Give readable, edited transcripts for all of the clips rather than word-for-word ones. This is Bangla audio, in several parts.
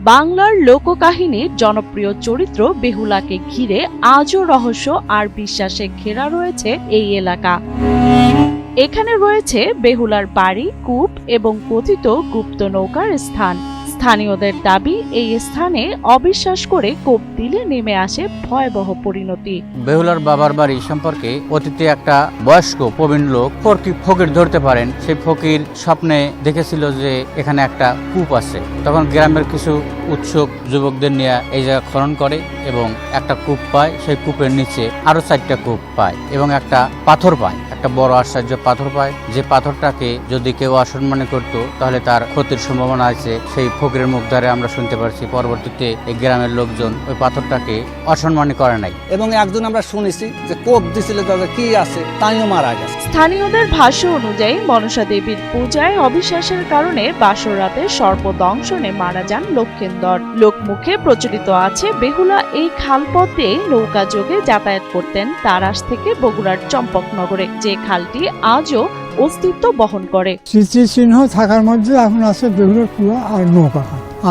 বাংলার লোককাহিনীর জনপ্রিয় চরিত্র বেহুলাকে ঘিরে আজও রহস্য আর বিশ্বাসে ঘেরা রয়েছে এই এলাকা। এখানে রয়েছে বেহুলার বাড়ি, কূপ এবং কথিত গুপ্ত নৌকার স্থান। স্থানীয়দের দাবি, এই স্থানে অবিশ্বাস করে কোপ দিলে নেমে আসে ভয়াবহ পরিণতি। বেহুলার বাবার বাড়ি সম্পর্কে অতীতে একটা বয়স্ক প্রবীণ লোক ফকির ধরতে পারেন, সেই ফকির স্বপ্নে দেখেছিল যে এখানে একটা কূপ আছে। তখন গ্রামের কিছু উৎসুক যুবকদের নিয়ে এই জায়গা খনন করে এবং একটা কূপ পায়। সেই কূপের নিচে আরো 4টা কূপ পায় এবং একটা পাথর পায়, একটা বড় আশ্চর্য পাথর পায়। যে পাথরটাকে যদি কেউ অসম্মান করত তাহলে তার ক্ষতির সম্ভাবনা আছে। সেই ফকিরের মুখ ধরে আমরা শুনতে পারছি পরবর্তীতে এই গ্রামের লোকজন ওই পাথরটাকে অসম্মান করে নাই। এবং একজন আমরা শুনেছি যে কোপ দিছিল, তাদের কি আছে তাইও মারা গেছে। স্থানীয়দের ভাষ্য অনুযায়ী মনসা দেবীর পূজায় অবিশ্বাসের কারণে বাসর রাতে সর্পদংশনে মারা যান লক্ষিন্দর। লোকমুখে প্রচলিত আছে বেহুলা এই খালপথ দিয়ে নৌকা যোগে যাতায়াত করতেন তারাস থেকে বগুড়ার চম্পকনগরে, যে খালটি আজও অস্তিত্ব বহন করে। স্মৃতিচিহ্ন থাকার মধ্যে এখন আছে বেহুলার কুয়া আর নৌকা।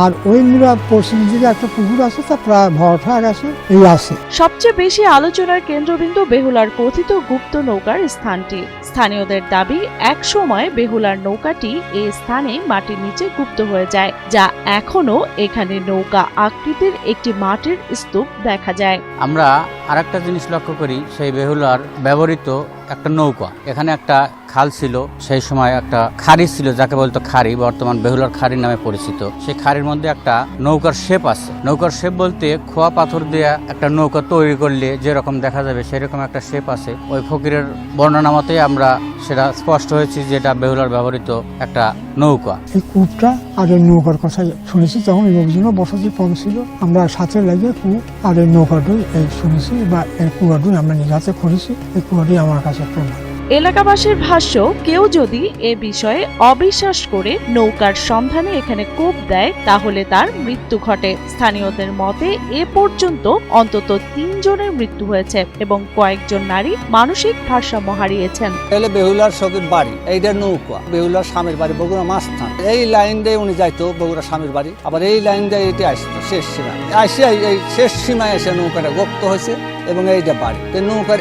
আর ওই মুরাদ পশ্চিম দিকে একটা পুকুর আছে, তা প্রায় ভরঠা গেছে এই আছে। সবচেয়ে বেশি আলোচনার কেন্দ্রবিন্দু বেহুলার কথিত গুপ্ত নৌকার স্থানটি। স্থানীয়দের দাবি, এক সময় বেহুলার নৌকাটি এই স্থানে মাটির নিচে গুপ্ত হয়ে যায়, যা এখনো এখানে নৌকা আকৃতির একটি মাটির স্তূপ দেখা যায়। আমরা আরেকটা জিনিস লক্ষ্য করি, সেই বেহুলার ব্যবহৃত একটা নৌকা, এখানে একটা খাল ছিল, সেই সময় একটা খাড়ি ছিল যাকে বলতো খাড়ি, বর্তমান বেহুলার খাড়ি নামে পরিচিত। সেই খাড়ির মধ্যে একটা নৌকার শেপ আছে। নৌকার শেপ বলতে খোয়া পাথর দিয়ে একটা নৌকা তৈরি করলে যেরকম দেখা যাবে সেরকম একটা শেপ আছে। ওই ফকিরের বর্ণনা মতে আমরা সেটা স্পষ্ট হয়েছি যে এটা বেহুলার ব্যবহৃত একটা নৌকা। এই কূপটা আর এই নৌকার কথা শুনেছি, তখন লোকজনও বসতি কম ছিল। আমরা সাথে লাগিয়ে কূপ আর এই নৌকাটাই শুনেছি, বা এই কুয়াটাই আমরা নিজে করেছি। এই কুয়াটাই আমার কাছে প্রমাণ। এলাকাবাসীর ভাষ্য, কেউ যদি এ বিষয়ে অবিশ্বাস করে নৌকার সন্ধানে এখানে কোপ দেয় তাহলে তার মৃত্যু ঘটে। স্থানীয়দের মতে এ পর্যন্ত অন্তত 3 জনের মৃত্যু হয়েছে এবং কয়েকজন নারী মানসিক ভারসাম্য হারিয়েছেন। তাহলে বেহুলার সখীর বাড়ি, এইটা নৌকা। বেহুলার স্বামীর বাড়ি বগুড়া মাঝখান। এই লাইন দিয়ে উনি যাইতো বগুড়া স্বামীর বাড়ি, আবার এই লাইন দিয়ে এটি আসতো শেষ সীমায়। আসিয়া এই শেষ সীমায় এসে নৌকাটা গুপ্ত হয়েছে এবং এইটা বাড়ি। নৌকার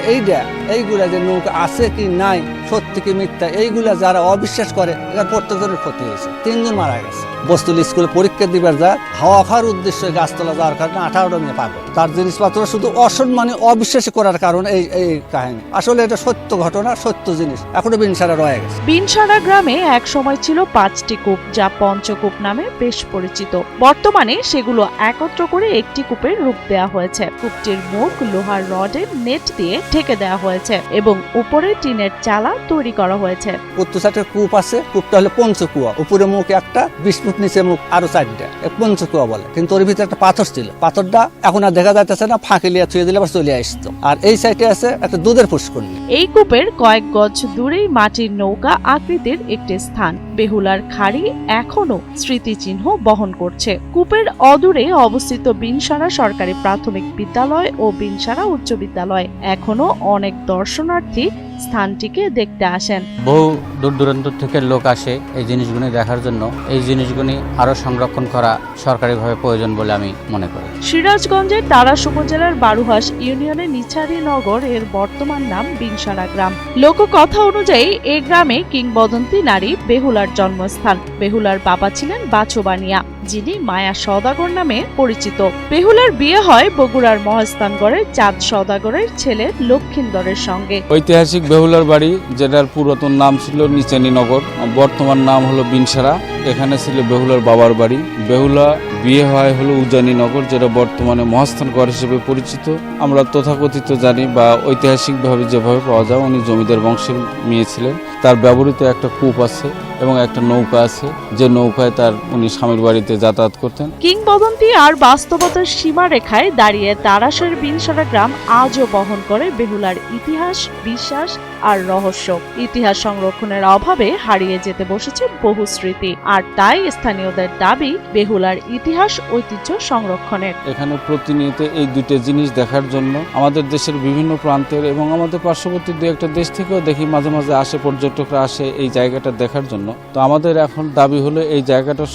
এইগুলা যে নৌকা আছে কি নাই, সত্যি কি মিথ্যা, এইগুলা যারা অবিশ্বাস করে এর প্রত্যেকজনের ক্ষতি হয়েছে। 3 জন মারা গেছে। বস্তুল স্কুলে পরীক্ষা দিবার যা হাওয়া খাওয়ার উদ্দেশ্যে গাছতলা যাওয়ার কারণে 18টা মেয়ে পাগল। তার জিনিসপত্র শুধু অসম্মানে অবিশ্বাসী করার কারণে এই কাহিনী। আসলে এটা সত্য ঘটনা, সত্য জিনিস। এখনো বিনসারা রয়ে গেছে। বিনসারা গ্রামে এক সময় ছিল 5টি কূপ, যা পঞ্চকূপ নামে বেশ পরিচিত। বর্তমানে সেগুলো একত্র করে একটি কূপের রূপ দেওয়া হয়েছে। কূপটির মুখ লোহার রডের নেট দিয়ে ঢেকে দেওয়া হয়েছে এবং উপরে টিনের চালা তৈরি করা হয়েছে। উত্তর সাইডের কূপ আছে, কূপটা হলো পঞ্চকুয়া। উপরে মুখ একটা, 20 ফুট নিচে মুখ আরো 4টা, পঞ্চকুয়া বলে। কিন্তু ওর ভিতরে একটা পাথর ছিল, পাথরটা এখন আর দেখা যাইতেছে না, ফাঁকি লিয়ে ছুঁয়ে দিলে আবার চলে আসতো। আর এই সাইডে আছে একটা দুধের পুষ্করণী। এই কূপের কয়েক গজ দূরেই মাটির নৌকা আকৃতির একটি স্থান। বেহুলার খাড়ি এখনো স্মৃতিচিহ্ন বহন করছে। কূপের অদূরে অবস্থিত বিনসারা সরকারি প্রাথমিক বিদ্যালয় ও বিনসারা উচ্চ বিদ্যালয়। এখনো অনেক দর্শনার্থী স্থানটিকে দেখতে আসেন। বহু দূর দূরান্ত থেকে লোক আসে এই জিনিসগুলি দেখার জন্য। এই জিনিসগুলি আরো সংরক্ষণ করা সরকারিভাবে প্রয়োজন বলে আমি মনে করি। সিরাজগঞ্জের তারাস উপজেলার বারুহাস ইউনিয়নের নিছারি নগর এর বর্তমান নাম বিনসারা গ্রাম। লোককথা অনুযায়ী এই গ্রামে কিংবদন্তি নারী বেহুলার জন্মস্থান। বেহুলার বাবা ছিলেন বাছুবানিয়া, যিনি মায়া সওদাগর নামে পরিচিত। বেহুলার বিয়ে হয় বগুড়ার মহাস্থানগড়ের চাঁদ সওদাগরের ছেলে লক্ষিন্দরের সঙ্গে। ঐতিহাসিক বেহুলার বাড়ি, যেটার পুরাতন নাম ছিল নিচানি নগর, বর্তমান নাম হলো বিনসারা। এখানে ছিল বেহুলার বাবার বাড়ি। বেহুলা বিয়ে হয় হলো উজানি নগর, যেটা বর্তমানে মহাস্থানগড় হিসেবে পরিচিত। আমরা তথাকথিত জানি বা ঐতিহাসিকভাবে যেভাবে পাওয়া যায়, উনি জমিদার বংশের মেয়ে ছিলেন। তার ব্যবহৃত একটা কূপ আছে এবং একটা নৌকা আছে, যে নৌকায় উনি স্বামীর বাড়িতে যাতায়াত করতেন। কিংবদন্তি আর বাস্তবতার সীমারেখায় দাঁড়িয়ে তারাসের বিনসারা গ্রাম আজও বহন করে বেহুলার ইতিহাস, বিশ্বাস আর রহস্য। ইতিহাস সংরক্ষণের অভাবে হারিয়ে যেতে বসেছে বহু স্মৃতি, আর তাই স্থানীয়দের দাবি বেহুলার ইতিহাস ঐতিহ্য সংরক্ষণের। এখানে প্রতিনিয়ত এই 2টা জিনিস দেখার জন্য আমাদের দেশের বিভিন্ন প্রান্তের এবং আমাদের পার্শ্ববর্তী 2-1টা দেশ থেকেও দেখি মাঝে মাঝে আসে পর্যটক। পর্যটকরা আসে এই জায়গাটা দেখার জন্য। তো আমাদের এখন দাবি হলো এই জায়গাটা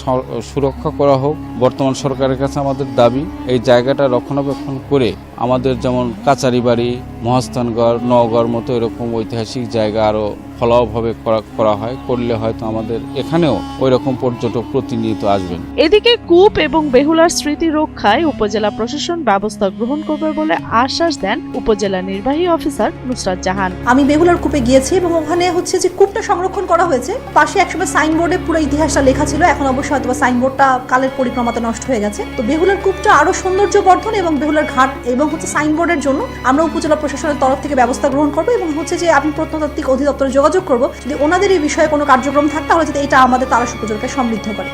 সুরক্ষা করা হোক। বর্তমান সরকারের কাছে আমাদের দাবি এই জায়গাটা রক্ষণাবেক্ষণ করে আমাদের যেমন কাচারি বাড়ি, মহাস্থানগড়, নওগড় মতো এরকম ঐতিহাসিক জায়গা আরও ফলাভাবে করা হয়, করলে হয়তো আমাদের এখানেও ওই রকম পর্যটক প্রতিনিয়ত আসবেন। এদিকে কূপ এবং বেহুলার স্মৃতি রক্ষায় উপজেলা প্রশাসন ব্যবস্থা গ্রহণ করবে বলে আশ্বাস দেন উপজেলা নির্বাহী অফিসার নুসরাত জাহান। আমি বেহুলার কূপে গিয়েছি এবং ওখানে হচ্ছে যে কূপটা সংরক্ষণ করা হয়েছে। পাশে একসময় সাইনবোর্ডে পুরো ইতিহাসটা লেখা ছিল, এখন অবশ্যই হয়তো সাইনবোর্ডটা কালের পরিক্রমাতে নষ্ট হয়ে গেছে। তো বেহুলার কূপটা আরো সৌন্দর্য বর্ধন এবং বেহুলার ঘাট এবং হচ্ছে সাইনবোর্ডের জন্য আমরা উপজেলা প্রশাসনের তরফ থেকে ব্যবস্থা গ্রহণ করবো এবং হচ্ছে যে আমি প্রত্নতাত্ত্বিক অধিদপ্তরে যোগাযোগ করবো, যদি ওনাদের এই বিষয়ে কোনো কার্যক্রম থাকে তাহলে যাতে এটা আমাদের তারাশ উপজেলাকে সমৃদ্ধ করে।